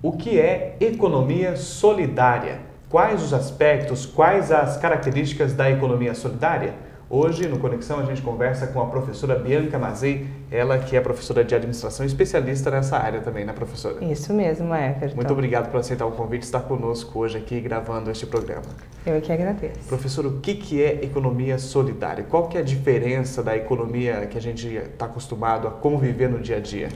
O que é economia solidária? Quais os aspectos, quais as características da economia solidária? Hoje, no Conexão, a gente conversa com a professora Bianca Mazei, ela que é professora de administração, especialista nessa área também, né, professora? Isso mesmo, Everton. Muito obrigado por aceitar o convite e estar conosco hoje aqui gravando este programa. Eu que agradeço. Professor, o que é economia solidária? Qual que é a diferença da economia que a gente está acostumado a conviver no dia a dia?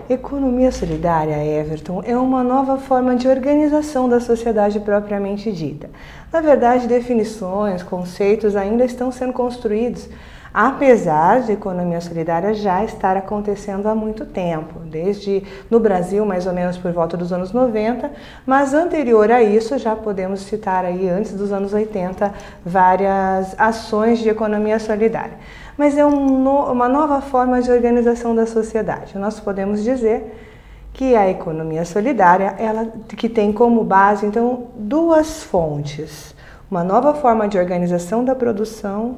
Economia solidária, Everton, é uma nova forma de organização da sociedade propriamente dita. Na verdade, definições, conceitos ainda estão sendo construídos, apesar de economia solidária já estar acontecendo há muito tempo, desde no Brasil, mais ou menos por volta dos anos 90, mas anterior a isso já podemos citar aí, antes dos anos 80, várias ações de economia solidária. Mas é uma nova forma de organização da sociedade. Nós podemos dizer que a economia solidária, ela que tem como base, então, duas fontes. Uma nova forma de organização da produção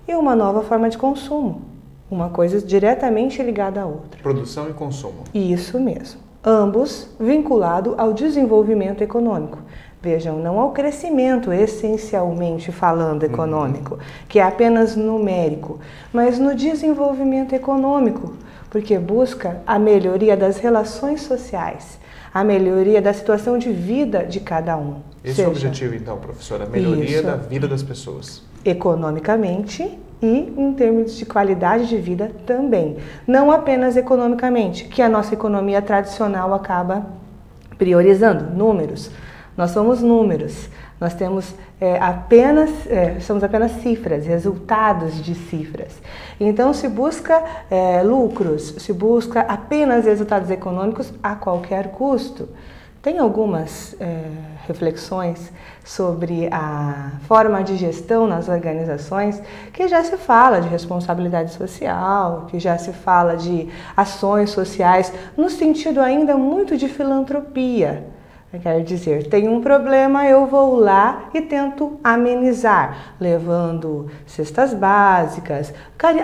e uma nova forma de consumo. Uma coisa diretamente ligada à outra. Produção e consumo. Isso mesmo. Ambos vinculados ao desenvolvimento econômico. Vejam, não ao crescimento essencialmente falando econômico, que é apenas numérico, mas no desenvolvimento econômico, porque busca a melhoria das relações sociais, a melhoria da situação de vida de cada um. Esse é o objetivo, então, professora, a melhoria da vida das pessoas. Economicamente e em termos de qualidade de vida também. Não apenas economicamente, que a nossa economia tradicional acaba priorizando números. Nós somos números, nós temos somos apenas cifras, resultados de cifras. Então se busca lucros, se busca apenas resultados econômicos a qualquer custo. Tem algumas reflexões sobre a forma de gestão nas organizações que já se fala de responsabilidade social, que já se fala de ações sociais, no sentido ainda muito de filantropia. Quer dizer, tem um problema, eu vou lá e tento amenizar, levando cestas básicas,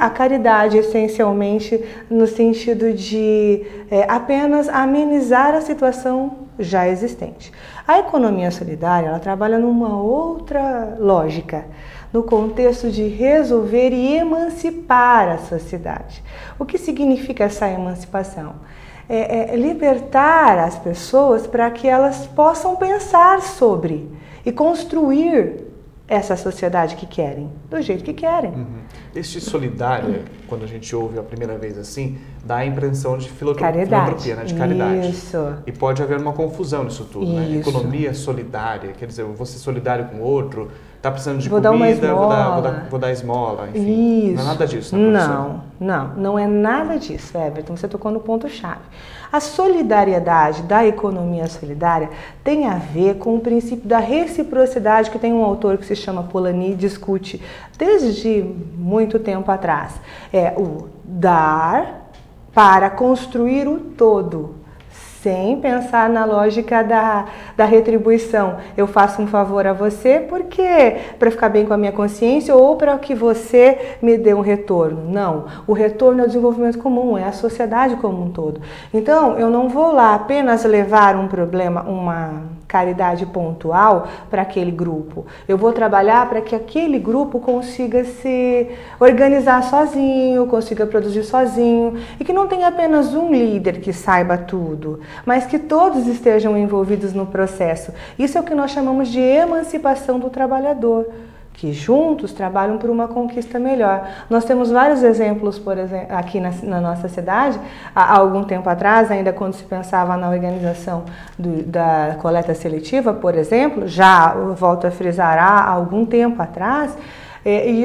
a caridade essencialmente no sentido de apenas amenizar a situação já existente. A economia solidária, ela trabalha numa outra lógica, no contexto de resolver e emancipar a sociedade. O que significa essa emancipação? Libertar as pessoas para que elas possam pensar sobre e construir essa sociedade que querem, do jeito que querem. Este solidário, quando a gente ouve a primeira vez assim, dá a impressão de filantropia, né? De caridade. Isso. E pode haver uma confusão nisso tudo, né? Economia solidária, quer dizer, eu vou ser solidário com o outro, tá precisando de comida, vou dar esmola, enfim. Isso. Não é nada disso, né, professora? Não é nada disso, Everton, você tocou no ponto-chave. A solidariedade da economia solidária tem a ver com o princípio da reciprocidade, que tem um autor que se chama Polanyi, discute desde muito tempo atrás. É o dar para construir o todo, sem pensar na lógica da retribuição. Eu faço um favor a você porque para ficar bem com a minha consciência ou para que você me dê um retorno. Não, o retorno é o desenvolvimento comum, é a sociedade como um todo. Então, eu não vou lá apenas levar um problema, uma caridade pontual para aquele grupo. Eu vou trabalhar para que aquele grupo consiga se organizar sozinho, consiga produzir sozinho e que não tenha apenas um líder que saiba tudo, mas que todos estejam envolvidos no processo. Isso é o que nós chamamos de emancipação do trabalhador, que juntos trabalham por uma conquista melhor. Nós temos vários exemplos, por exemplo, aqui na nossa cidade, há algum tempo atrás, ainda quando se pensava na organização da coleta seletiva, por exemplo, já volto a frisar, há algum tempo atrás, e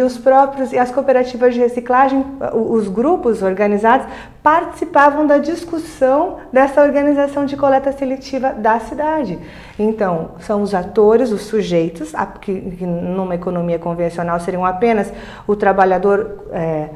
as cooperativas de reciclagem, os grupos organizados, participavam da discussão dessa organização de coleta seletiva da cidade. Então, são os atores, os sujeitos, que numa economia convencional seriam apenas o trabalhador,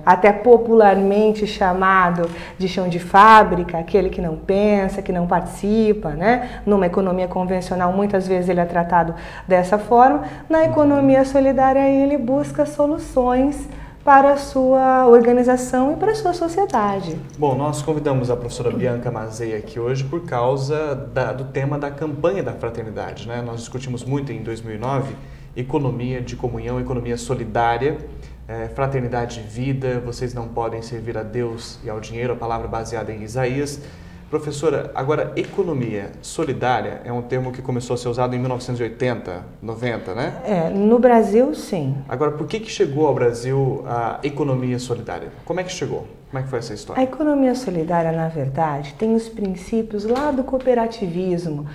até popularmente chamado de chão de fábrica, aquele que não pensa, que não participa, né? Numa economia convencional, muitas vezes ele é tratado dessa forma. Na economia solidária, ele busca soluções para a sua organização e para a sua sociedade. Bom, nós convidamos a professora Bianca Mazei aqui hoje por causa do tema da campanha da fraternidade, né? Nós discutimos muito em 2009 economia de comunhão, economia solidária, fraternidade de vida, vocês não podem servir a Deus e ao dinheiro, a palavra baseada em Isaías. Professora, agora, economia solidária é um termo que começou a ser usado em 1980, 90, né? No Brasil, sim. Agora, por que chegou ao Brasil a economia solidária? Como é que chegou? Como é que foi essa história? A economia solidária, na verdade, tem os princípios lá do cooperativismo,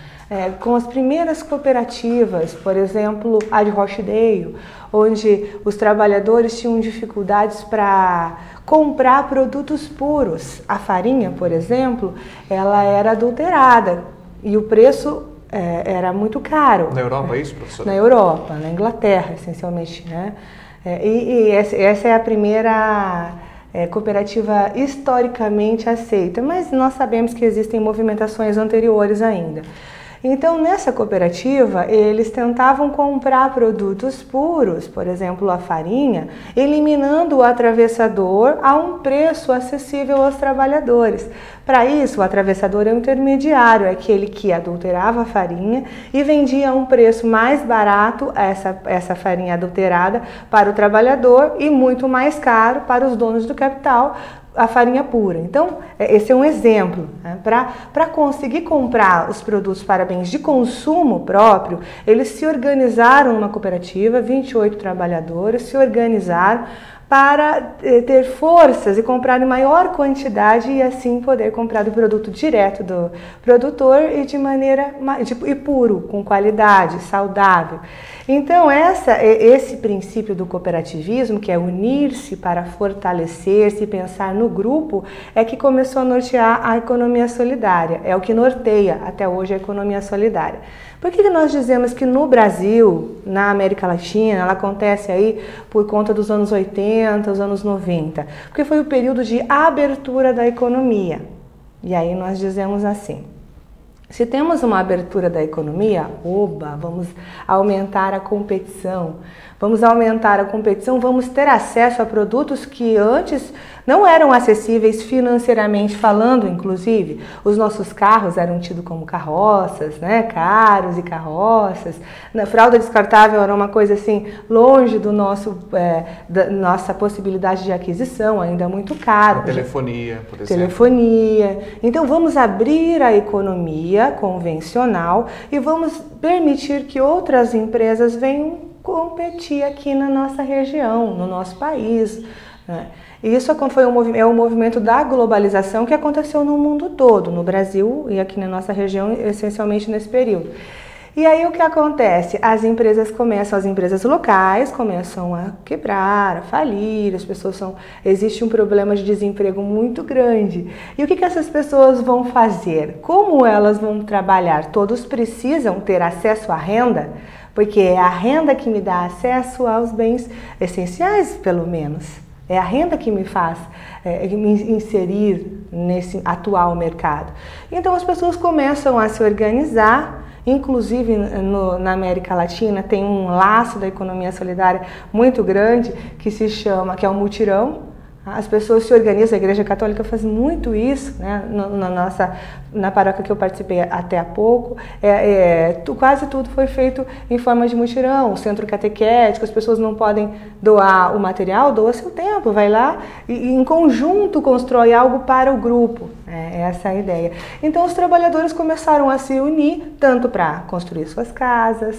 com as primeiras cooperativas, por exemplo, a de Rochdale, onde os trabalhadores tinham dificuldades para comprar produtos puros. A farinha, por exemplo, ela era adulterada e o preço era muito caro. Na Europa, é isso, professora? Na Europa, na Inglaterra, essencialmente, né? E essa é a primeira cooperativa historicamente aceita, mas nós sabemos que existem movimentações anteriores ainda. Então, nessa cooperativa, eles tentavam comprar produtos puros, por exemplo, a farinha, eliminando o atravessador a um preço acessível aos trabalhadores. Para isso, o atravessador é um intermediário, é aquele que adulterava a farinha e vendia a um preço mais barato essa farinha adulterada para o trabalhador e muito mais caro para os donos do capital, a farinha pura. Então, esse é um exemplo. Né? Para conseguir comprar os produtos para bens de consumo próprio, eles se organizaram numa cooperativa, 28 trabalhadores se organizaram para ter forças e comprar em maior quantidade e assim poder comprar do produto direto do produtor e de maneira e puro, com qualidade, saudável. Então esse princípio do cooperativismo, que é unir-se para fortalecer-se e pensar no grupo, é que começou a nortear a economia solidária, é o que norteia até hoje a economia solidária. Por que nós dizemos que no Brasil, na América Latina, ela acontece aí por conta dos anos 80, os anos 90? Porque foi o período de abertura da economia. E aí nós dizemos assim: se temos uma abertura da economia, vamos aumentar a competição. Vamos aumentar a competição, vamos ter acesso a produtos que antes não eram acessíveis financeiramente falando, inclusive. Os nossos carros eram tidos como carroças, né? Caros e carroças. A fralda descartável era uma coisa assim, longe do da nossa possibilidade de aquisição, ainda muito caro. A telefonia, por exemplo. Telefonia. Então vamos abrir a economia convencional e vamos permitir que outras empresas venham competir aqui na nossa região, no nosso país. Né? E isso foi um movimento da globalização que aconteceu no mundo todo, no Brasil e aqui na nossa região, essencialmente nesse período. E aí o que acontece? As empresas locais começam a quebrar, a falir, existe um problema de desemprego muito grande. E o que essas pessoas vão fazer? Como elas vão trabalhar? Todos precisam ter acesso à renda, porque é a renda que me dá acesso aos bens essenciais, pelo menos. É a renda que me faz me inserir nesse atual mercado. Então as pessoas começam a se organizar, inclusive na América Latina tem um laço da economia solidária muito grande que é o mutirão. As pessoas se organizam, a Igreja Católica faz muito isso, né? Na paróquia que eu participei até há pouco, quase tudo foi feito em forma de mutirão, o centro catequético, as pessoas não podem doar o material, doa seu tempo, vai lá e em conjunto constrói algo para o grupo, essa é a ideia. Então os trabalhadores começaram a se unir, tanto para construir suas casas,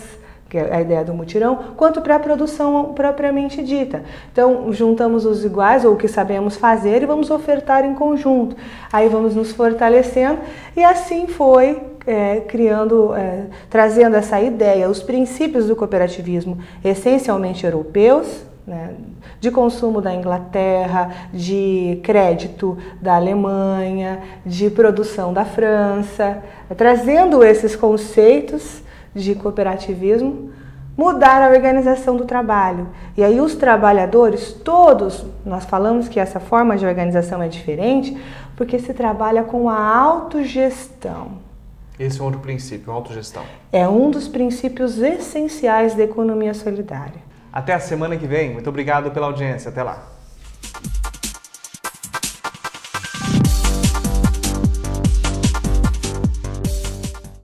que é a ideia do mutirão, quanto para a produção propriamente dita. Então, juntamos os iguais, ou o que sabemos fazer, e vamos ofertar em conjunto. Aí vamos nos fortalecendo, e assim foi trazendo essa ideia, os princípios do cooperativismo, essencialmente europeus, né, de consumo da Inglaterra, de crédito da Alemanha, de produção da França, trazendo esses conceitos de cooperativismo, mudar a organização do trabalho. E aí os trabalhadores, todos, nós falamos que essa forma de organização é diferente, porque se trabalha com a autogestão. Esse é outro princípio, a autogestão. É um dos princípios essenciais da economia solidária. Até a semana que vem. Muito obrigado pela audiência. Até lá.